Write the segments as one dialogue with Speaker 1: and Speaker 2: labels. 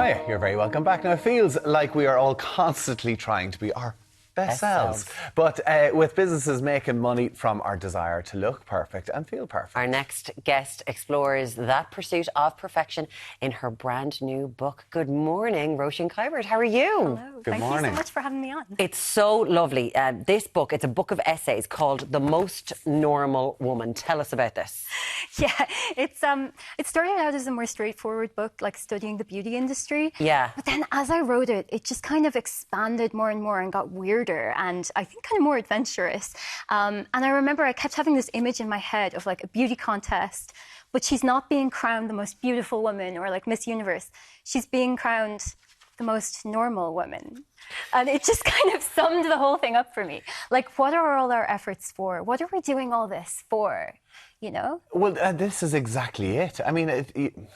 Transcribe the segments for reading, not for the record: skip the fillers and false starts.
Speaker 1: Hi, you're very welcome back. Now, it feels like we are all constantly trying to be our best selves. But with businesses making money from our desire to look perfect and feel perfect.
Speaker 2: Our next guest explores that pursuit of perfection in her brand new book. Good morning, Roisin Kiberd. How are you?
Speaker 3: Hello. Thank you so much for having me on.
Speaker 2: It's so lovely. This book, it's a book of essays called The Most Normal Woman. Tell us about this.
Speaker 3: Yeah, it started out as a more straightforward book, like studying the beauty industry.
Speaker 2: Yeah.
Speaker 3: But then as I wrote it, it just kind of expanded more and more and got weirder and I think kind of more adventurous. And I remember I kept having this image in my head of like a beauty contest, but she's not being crowned the most beautiful woman or like Miss Universe. She's being crowned the most normal woman. And it just kind of summed the whole thing up for me. Like, what are all our efforts for? What are we doing all this for? You know?
Speaker 1: Well, this is exactly it. I mean,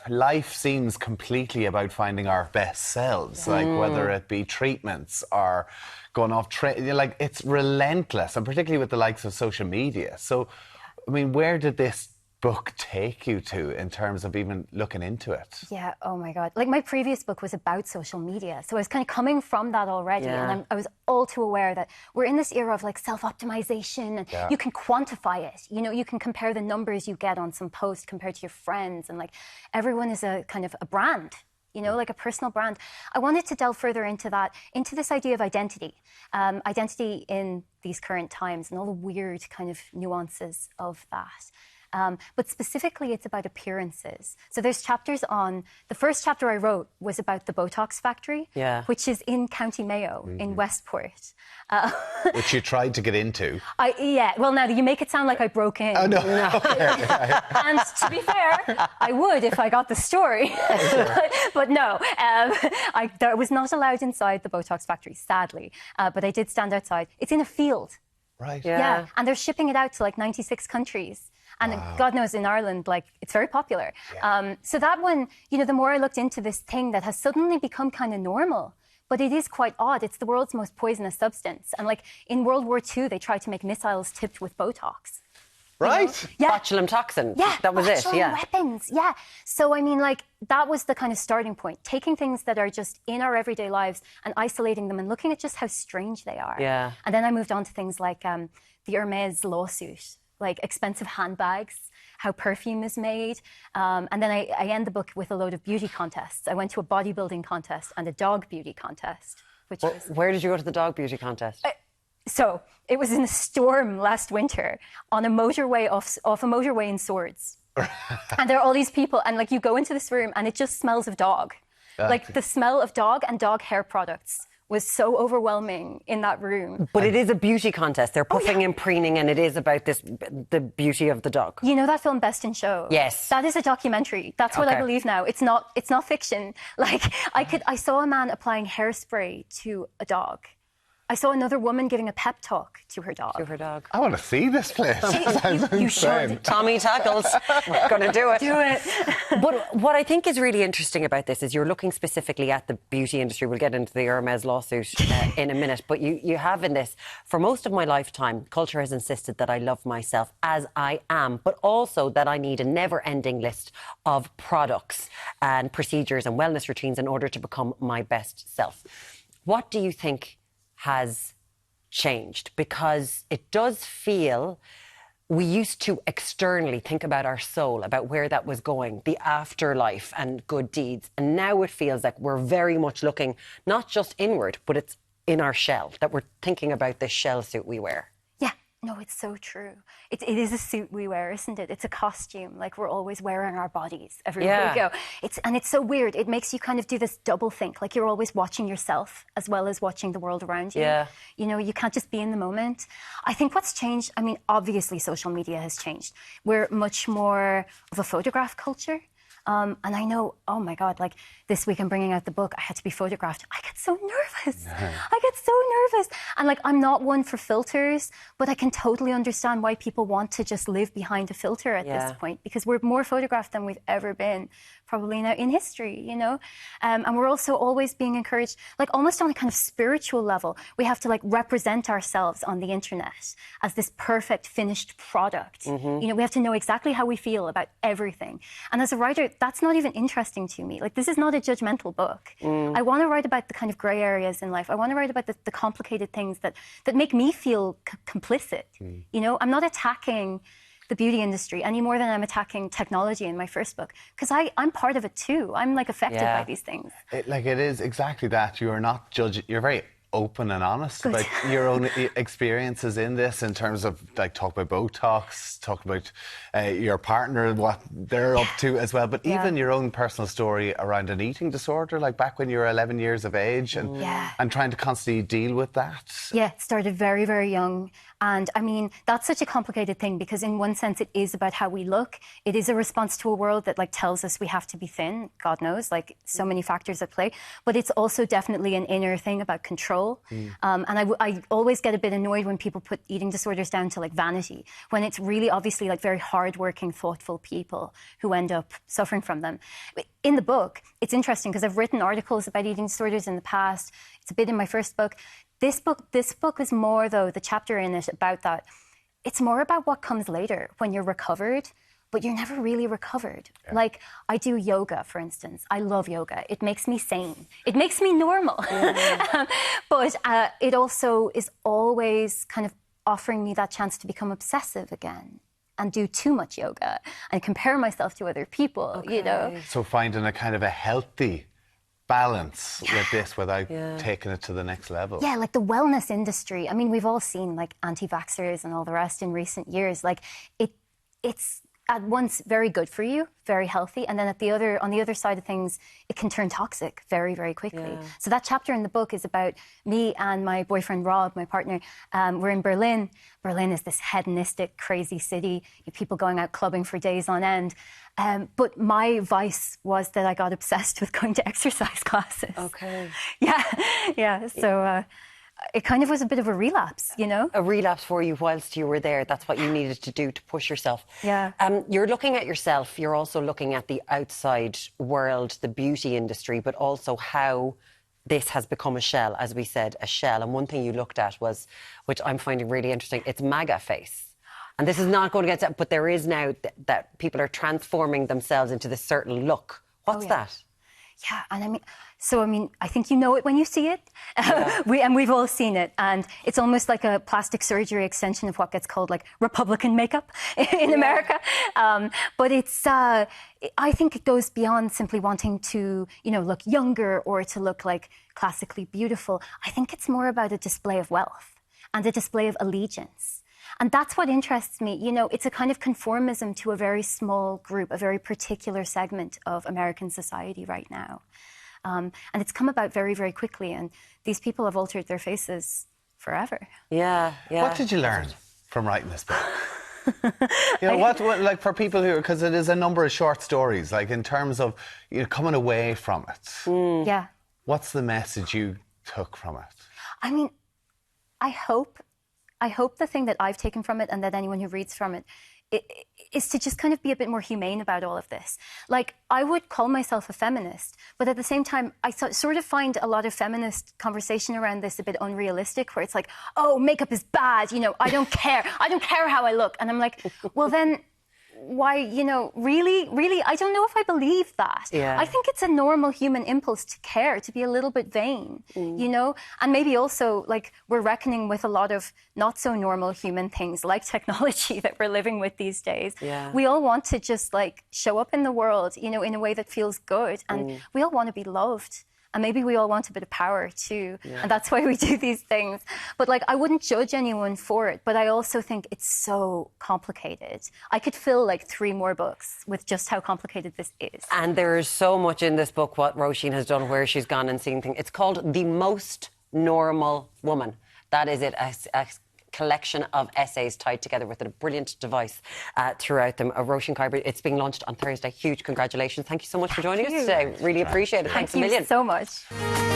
Speaker 1: life seems completely about finding our best selves, like whether it be treatments or going off like it's relentless, and particularly with the likes of social media. So, I mean, where did this book take you to in terms of even looking into it?
Speaker 3: Yeah, oh my God. Like my previous book was about social media. So I was kind of coming from that already.
Speaker 2: Yeah.
Speaker 3: And I was all too aware that we're in this era of like self-optimization and you can quantify it. You know, you can compare the numbers you get on some post compared to your friends. And like everyone is a kind of a brand, you know, like a personal brand. I wanted to delve further into that, into this idea of identity. Identity in these current times and all the weird kind of nuances of that. But specifically, it's about appearances. So there's chapters on... The first chapter I wrote was about the Botox factory, which is in County Mayo, in Westport.
Speaker 1: Which you tried to get into.
Speaker 3: Yeah, well, now you make it sound like I broke in.
Speaker 1: Oh, no.
Speaker 3: And to be fair, I would if I got the story. But no, I was not allowed inside the Botox factory, sadly. But I did stand outside. It's in a field.
Speaker 1: Right.
Speaker 3: Yeah, and they're shipping it out to like 96 countries. And God knows in Ireland, like, it's very popular. Yeah. So that one, you know, the more I looked into this thing that has suddenly become kind of normal, but it is quite odd. It's the world's most poisonous substance. And like in World War II, they tried to make missiles tipped with Botox.
Speaker 1: Right.
Speaker 3: You know? Yeah.
Speaker 2: Botulinum toxin.
Speaker 3: Yeah.
Speaker 2: That was it. Yeah.
Speaker 3: Weapons. Yeah. So, I mean, like, that was the kind of starting point. Taking things that are just in our everyday lives and isolating them and looking at just how strange they are.
Speaker 2: Yeah.
Speaker 3: And then I moved on to things like the Hermes lawsuit, like expensive handbags, how perfume is made. And then I end the book with a load of beauty contests. I went to a bodybuilding contest and a dog beauty contest, which was...
Speaker 2: Where did you go to the dog beauty contest?
Speaker 3: So it was in a storm last winter on a motorway off a motorway in Swords. And there are all these people and like you go into this room and it just smells of dog. Like the smell of dog and dog hair products was so overwhelming in that room.
Speaker 2: But it is a beauty contest. They're puffing and preening and it is about the beauty of the dog.
Speaker 3: You know that film Best in Show?
Speaker 2: Yes.
Speaker 3: That is a documentary. That's what I believe now. It's not fiction. Like I saw a man applying hairspray to a dog. I saw another woman giving a pep talk to her dog.
Speaker 1: I want to see this place.
Speaker 3: You should.
Speaker 2: Tommy Tackles. We're going to do it.
Speaker 3: Do it.
Speaker 2: But what I think is really interesting about this is you're looking specifically at the beauty industry. We'll get into the Hermes lawsuit in a minute. But you have in this, for most of my lifetime, culture has insisted that I love myself as I am, but also that I need a never-ending list of products and procedures and wellness routines in order to become my best self. What do you think has changed? Because it does feel we used to externally think about our soul, about where that was going, the afterlife and good deeds. And now it feels like we're very much looking not just inward, but it's in our shell, that we're thinking about this shell suit we wear.
Speaker 3: Yeah, no, it's so true. It is a suit we wear, isn't it? It's a costume. Like we're always wearing our bodies everywhere we go. It's so weird. It makes you kind of do this double think. Like you're always watching yourself as well as watching the world around you.
Speaker 2: Yeah.
Speaker 3: You know, you can't just be in the moment. I think what's changed, I mean, obviously social media has changed. We're much more of a photograph culture. And I know, oh my God, like this week I'm bringing out the book, I had to be photographed. I get so nervous. I get so nervous. And like, I'm not one for filters, but I can totally understand why people want to just live behind a filter at this point, because we're more photographed than we've ever been probably now in history, you know? And we're also always being encouraged, like almost on a kind of spiritual level, we have to like represent ourselves on the internet as this perfect finished product. You know, we have to know exactly how we feel about everything. And as a writer, that's not even interesting to me. Like, this is not a judgmental book. I want to write about the kind of gray areas in life. I want to write about the complicated things that make me feel complicit. You know, I'm not attacking the beauty industry any more than I'm attacking technology in my first book, because I'm part of it too. I'm like affected by these things.
Speaker 1: It is exactly that. You are not judging. You're very open and honest about your own experiences in this, in terms of like talk about Botox, talk about your partner, what they're up to as well, but even your own personal story around an eating disorder, like back when you were 11 years of age, and trying to constantly deal with that. Yeah,
Speaker 3: it started very, very young. And I mean, that's such a complicated thing, because in one sense it is about how we look. It is a response to a world that like tells us we have to be thin, God knows, like so many factors at play. But it's also definitely an inner thing about control. And I always get a bit annoyed when people put eating disorders down to like vanity, when it's really obviously like very hardworking, thoughtful people who end up suffering from them. In the book, it's interesting because I've written articles about eating disorders in the past. It's a bit in my first book. This book is more, though, the chapter in it about that, it's more about what comes later when you're recovered, but you're never really recovered. Like, I do yoga, for instance. I love yoga. It makes me sane. It makes me normal. But it also is always kind of offering me that chance to become obsessive again and do too much yoga and compare myself to other people, you know?
Speaker 1: So finding a kind of a healthy balance with this without taking it to the next level. Yeah, like the wellness industry. I mean, we've all seen like anti-vaxxers and all the rest in recent years. Like it's at once very good for you, very healthy, and then on the other side of things, it can turn toxic very, very quickly. So that chapter in the book is about me and my boyfriend Rob, my partner. We're in Berlin. Berlin is this hedonistic, crazy city. People going out clubbing for days on end. But my vice was that I got obsessed with going to exercise classes. Yeah. So it kind of was a bit of a relapse, you know?
Speaker 2: A relapse for you whilst you were there. That's what you needed to do to push yourself.
Speaker 3: Yeah.
Speaker 2: You're looking at yourself. You're also looking at the outside world, the beauty industry, but also how this has become a shell, as we said, a shell. And one thing you looked at was, which I'm finding really interesting, it's MAGA face. And this is not going against it, but there is now that people are transforming themselves into this certain look. What's that?
Speaker 3: Yeah, and I think you know it when you see it. We've all seen it. And it's almost like a plastic surgery extension of what gets called like Republican makeup in America. But it's, I think it goes beyond simply wanting to, you know, look younger or to look like classically beautiful. I think it's more about a display of wealth and a display of allegiance. And that's what interests me. You know, it's a kind of conformism to a very small group, a very particular segment of American society right now. And it's come about very, very quickly. And these people have altered their faces forever.
Speaker 2: Yeah.
Speaker 1: What did you learn from writing this book? You know, what like for people who, because it is a number of short stories, like in terms of, you know, coming away from it.
Speaker 3: Yeah.
Speaker 1: What's the message you took from it?
Speaker 3: I mean, I hope the thing that I've taken from it, and that anyone who reads from it, is to just kind of be a bit more humane about all of this. Like, I would call myself a feminist, but at the same time, I sort of find a lot of feminist conversation around this a bit unrealistic, where it's like, oh, makeup is bad, you know, I don't care. I don't care how I look. And I'm like, well, then why, you know, really, I don't know if I believe that. I think it's a normal human impulse to care, to be a little bit vain, you know? And maybe also, like, we're reckoning with a lot of not so normal human things like technology that we're living with these days. We all want to just, like, show up in the world, you know, in a way that feels good. And we all want to be loved. And maybe we all want a bit of power too. And that's why we do these things. But like, I wouldn't judge anyone for it. But I also think it's so complicated. I could fill like 3 more books with just how complicated this is.
Speaker 2: And there is so much in this book, what Roisin has done, where she's gone and seen things. It's called The Most Normal Woman. That is it, a collection of essays tied together with a brilliant device throughout them. Roisin Kiberd, it's being launched on Thursday. Huge congratulations. Thank you so much for joining us today. Really appreciate it. Thanks a million.
Speaker 3: Thank you so much.